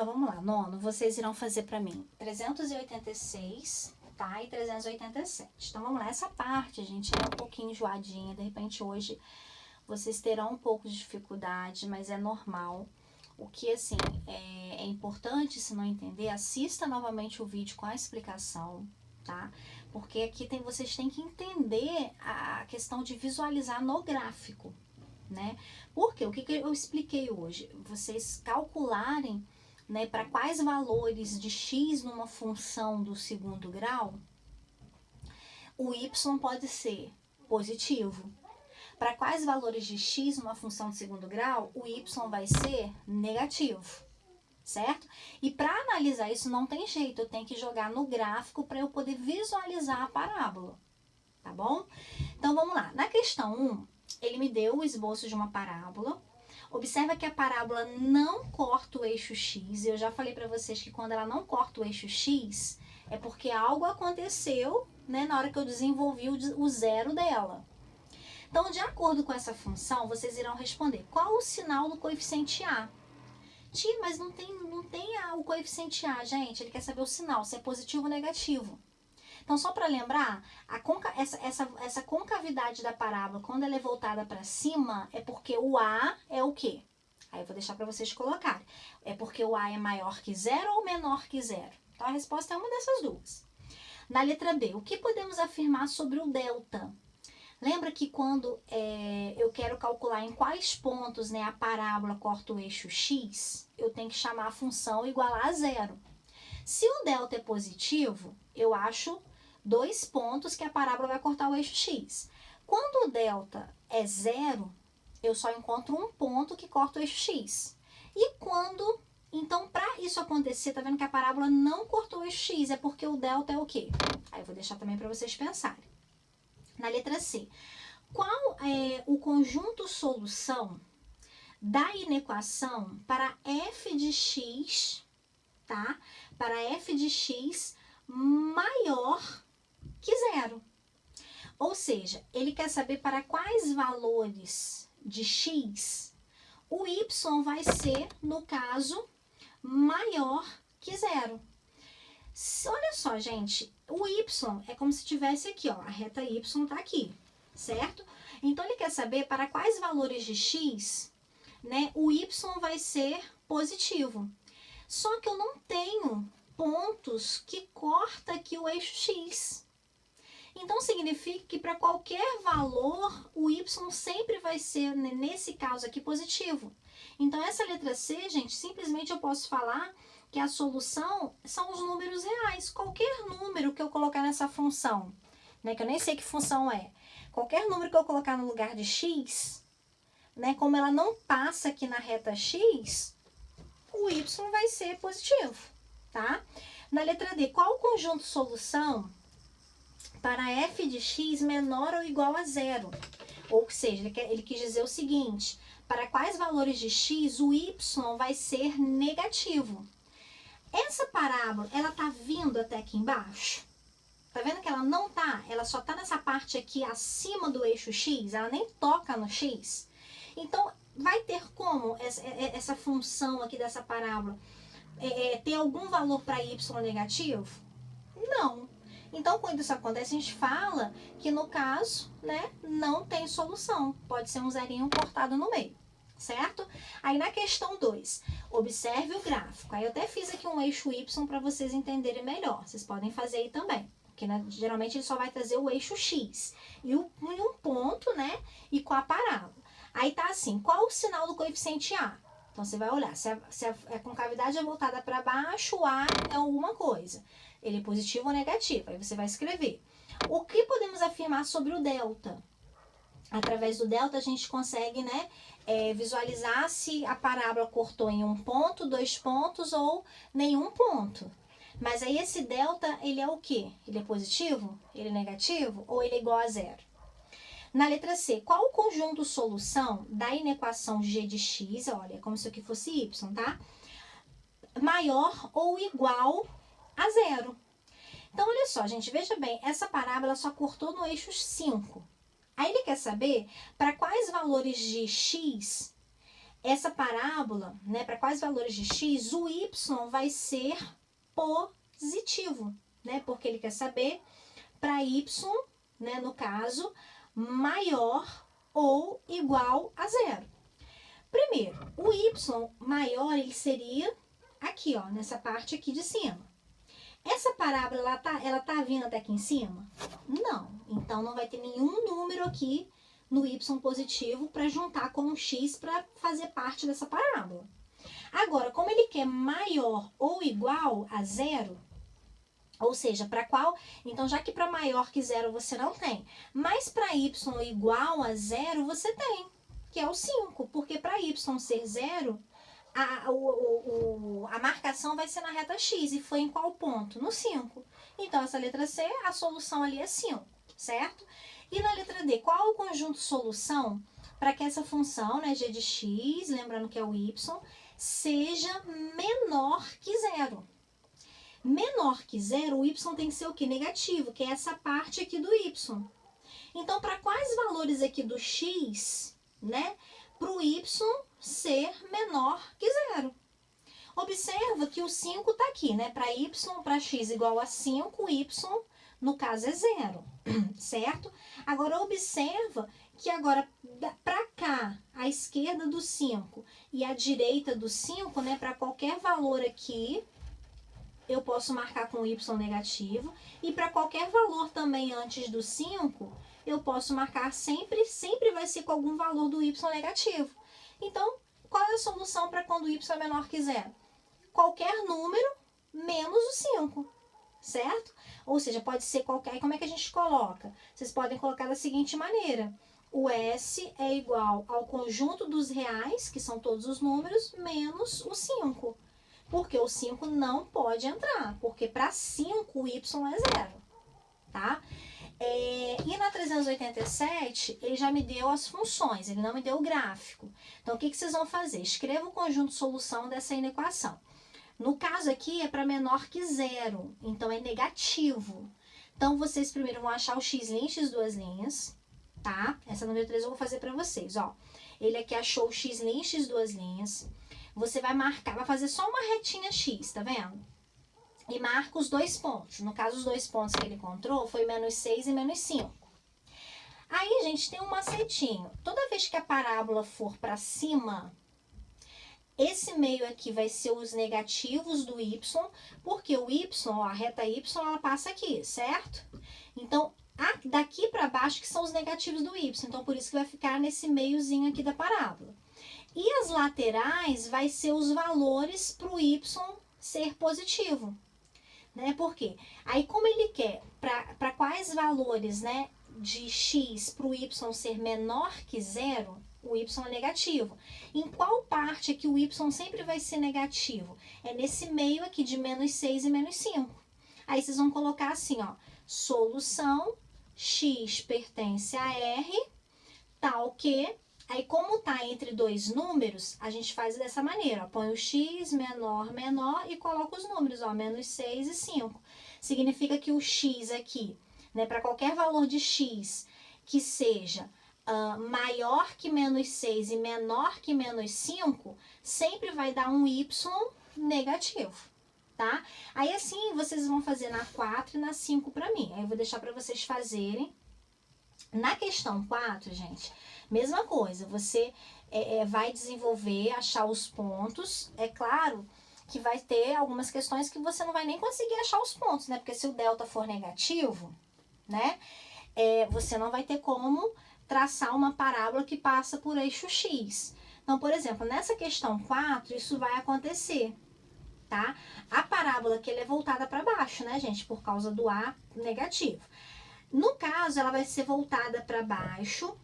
Então, vamos lá, nono, vocês irão fazer para mim 386, tá? E 387. Então, vamos lá, essa parte, gente, é um pouquinho enjoadinha, de repente hoje vocês terão um pouco de dificuldade, mas é normal. O que, assim, é importante, se não entender, assista novamente o vídeo com a explicação, tá? Porque aqui vocês têm que entender a questão de visualizar no gráfico, né? Porque o que eu expliquei hoje? Vocês calcularem, né, para quais valores de x numa função do segundo grau, o y pode ser positivo. Para quais valores de x numa função de segundo grau, o y vai ser negativo, certo? E para analisar isso não tem jeito, eu tenho que jogar no gráfico para eu poder visualizar a parábola, tá bom? Então vamos lá, na questão 1, ele me deu o esboço de uma parábola. Observa que a parábola não corta o eixo x. Eu já falei para vocês que quando ela não corta o eixo x, é porque algo aconteceu, né, na hora que eu desenvolvi o zero dela. Então, de acordo com essa função, vocês irão responder qual o sinal do coeficiente A. Tia, mas não tem o coeficiente A, gente. Ele quer saber o sinal, se é positivo ou negativo. Então, só para lembrar, essa concavidade da parábola, quando ela é voltada para cima, é porque o A é o quê? Aí eu vou deixar para vocês colocarem. É porque o A é maior que zero ou menor que zero? Então, a resposta é uma dessas duas. Na letra B, o que podemos afirmar sobre o delta? Lembra que quando eu quero calcular em quais pontos, né, a parábola corta o eixo x, eu tenho que chamar a função igualar a zero. Se o delta é positivo, eu acho 2 pontos que a parábola vai cortar o eixo x. Quando o delta é zero, eu só encontro um ponto que corta o eixo x. E quando... Então, para isso acontecer, tá vendo que a parábola não cortou o eixo x, é porque o delta é o quê? Aí eu vou deixar também para vocês pensarem. Na letra C, qual é o conjunto solução da inequação para f de x, tá? Para f de x maior que zero. Ou seja, ele quer saber para quais valores de x o y vai ser, no caso, maior que zero. Olha só, gente, o y é como se tivesse aqui, ó, a reta y tá aqui, certo? Então, ele quer saber para quais valores de x, né, o y vai ser positivo. Só que eu não tenho pontos que corta aqui o eixo x. Então, significa que para qualquer valor, o y sempre vai ser, né, nesse caso aqui, positivo. Então, essa letra C, gente, simplesmente eu posso falar que a solução são os números reais. Qualquer número que eu colocar nessa função, né, que eu nem sei que função é, qualquer número que eu colocar no lugar de x, né, como ela não passa aqui na reta x, o y vai ser positivo, tá? Na letra D, qual o conjunto solução para f de x menor ou igual a zero? Ou seja, ele quis dizer o seguinte, para quais valores de x o y vai ser negativo? Essa parábola, ela tá vindo até aqui embaixo? Tá vendo que ela não tá? Ela só tá nessa parte aqui acima do eixo x, ela nem toca no x. Então, vai ter como essa função aqui dessa parábola ter algum valor para y negativo? Não. Então, quando isso acontece, a gente fala que no caso, né, não tem solução. Pode ser um zerinho cortado no meio, certo? Aí na questão 2, observe o gráfico. Aí eu até fiz aqui um eixo y para vocês entenderem melhor. Vocês podem fazer aí também. Porque geralmente ele só vai trazer o eixo x. E um ponto, né, e com a parábola. Aí tá assim, qual o sinal do coeficiente A? Então, você vai olhar, se a concavidade é voltada para baixo, o A é alguma coisa. Ele é positivo ou negativo, aí você vai escrever. O que podemos afirmar sobre o delta? Através do delta, a gente consegue, né, visualizar se a parábola cortou em um ponto, 2 pontos ou nenhum ponto. Mas aí esse delta, ele é o quê? Ele é positivo? Ele é negativo? Ou ele é igual a zero? Na letra C, qual o conjunto solução da inequação g de x, olha, é como se aqui fosse y, tá? Maior ou igual a zero. Então, olha só, gente, veja bem, essa parábola só cortou no eixo 5. Aí ele quer saber para quais valores de x essa parábola, né, para quais valores de x, o y vai ser positivo, né? Porque ele quer saber para y, né, no caso, maior ou igual a zero. Primeiro, o y maior, ele seria aqui, ó, nessa parte aqui de cima. Essa parábola, ela tá vindo até aqui em cima? Não. Então, não vai ter nenhum número aqui no y positivo para juntar com um x para fazer parte dessa parábola. Agora, como ele quer maior ou igual a zero, ou seja, para qual... Então, já que para maior que zero você não tem, mas para y igual a zero você tem, que é o 5. Porque para y ser zero, a marcação vai ser na reta x. E foi em qual ponto? No 5. Então, essa letra C, a solução ali é 5, certo? E na letra D, qual o conjunto solução para que essa função, né, g de x, lembrando que é o y, seja menor que zero? Menor que zero, o y tem que ser o quê? Negativo, que é essa parte aqui do y. Então, para quais valores aqui do x, né, para o y ser menor que zero? Observa que o 5 está aqui, né? Para y, para x igual a 5, y, no caso, é zero, certo? Agora, observa que agora, para cá, a esquerda do 5 e a direita do 5, né? Para qualquer valor aqui, eu posso marcar com y negativo. E para qualquer valor também antes do 5, eu posso marcar sempre vai ser com algum valor do y negativo. Então, qual é a solução para quando y é menor que zero? Qualquer número menos o 5, certo? Ou seja, pode ser qualquer... Como é que a gente coloca? Vocês podem colocar da seguinte maneira. O S é igual ao conjunto dos reais, que são todos os números, menos o 5. Porque o 5 não pode entrar, porque para 5 o y é zero, tá? E na 387, ele já me deu as funções, ele não me deu o gráfico. Então, o que vocês vão fazer? Escreva o conjunto solução dessa inequação. No caso aqui, é para menor que zero, então é negativo. Então, vocês primeiro vão achar o x' x duas linhas, tá? Essa número 3 eu vou fazer para vocês, ó. Ele aqui achou o x' x duas linhas. Você vai marcar, vai fazer só uma retinha x, tá vendo? E marca os dois pontos. No caso, os dois pontos que ele encontrou foi menos 6 e menos 5. Aí, gente, tem um macetinho. Toda vez que a parábola for para cima, esse meio aqui vai ser os negativos do y, porque o y, ó, a reta y, ela passa aqui, certo? Então, daqui para baixo que são os negativos do y. Então, por isso que vai ficar nesse meiozinho aqui da parábola. E as laterais vai ser os valores para o y ser positivo, né? Por quê? Aí, como ele quer, para quais valores, né, de x para o y ser menor que zero, o y é negativo. Em qual parte que o y sempre vai ser negativo? É nesse meio aqui de menos 6 e menos 5. Aí, vocês vão colocar assim, ó, solução x pertence a R, tal que... Aí, como tá entre dois números, a gente faz dessa maneira, ó, põe o x, menor, menor, e coloca os números, ó, menos 6 e 5. Significa que o x aqui, né, para qualquer valor de x que seja maior que menos 6 e menor que menos 5, sempre vai dar um y negativo, tá? Aí, assim, vocês vão fazer na 4 e na 5 para mim. Aí, eu vou deixar para vocês fazerem. Na questão 4, gente, mesma coisa, você vai desenvolver, achar os pontos. É claro que vai ter algumas questões que você não vai nem conseguir achar os pontos, né? Porque se o delta for negativo, né, você não vai ter como traçar uma parábola que passa por eixo x. Então, por exemplo, nessa questão 4, isso vai acontecer, tá? A parábola que ela é voltada para baixo, né, gente, por causa do A negativo. No caso, ela vai ser voltada para baixo,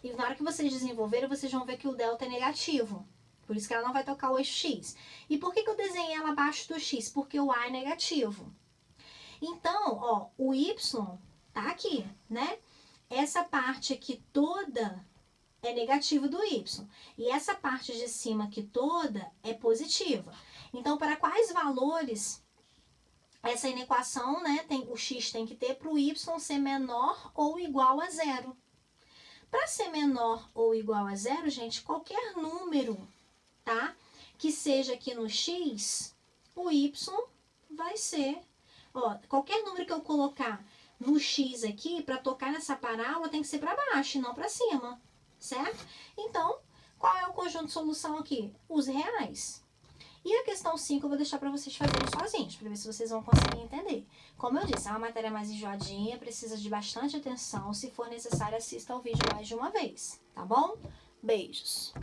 e na hora que vocês desenvolverem, vocês vão ver que o delta é negativo. Por isso que ela não vai tocar o eixo x. E por que eu desenhei ela abaixo do x? Porque o A é negativo. Então, ó, o y tá aqui, né? Essa parte aqui toda é negativa do y. E essa parte de cima aqui toda é positiva. Então, para quais valores... Essa inequação, né, o x tem que ter para o y ser menor ou igual a zero. Para ser menor ou igual a zero, gente, qualquer número tá? Que seja aqui no X, o Y vai ser, ó, qualquer número que eu colocar no X aqui, para tocar nessa parábola, tem que ser para baixo e não para cima, certo? Então, qual é o conjunto de solução aqui? Os reais. E a questão 5 eu vou deixar para vocês fazerem sozinhos, para ver se vocês vão conseguir entender. Como eu disse, é uma matéria mais enjoadinha, precisa de bastante atenção. Se for necessário, assista ao vídeo mais de uma vez, tá bom? Beijos!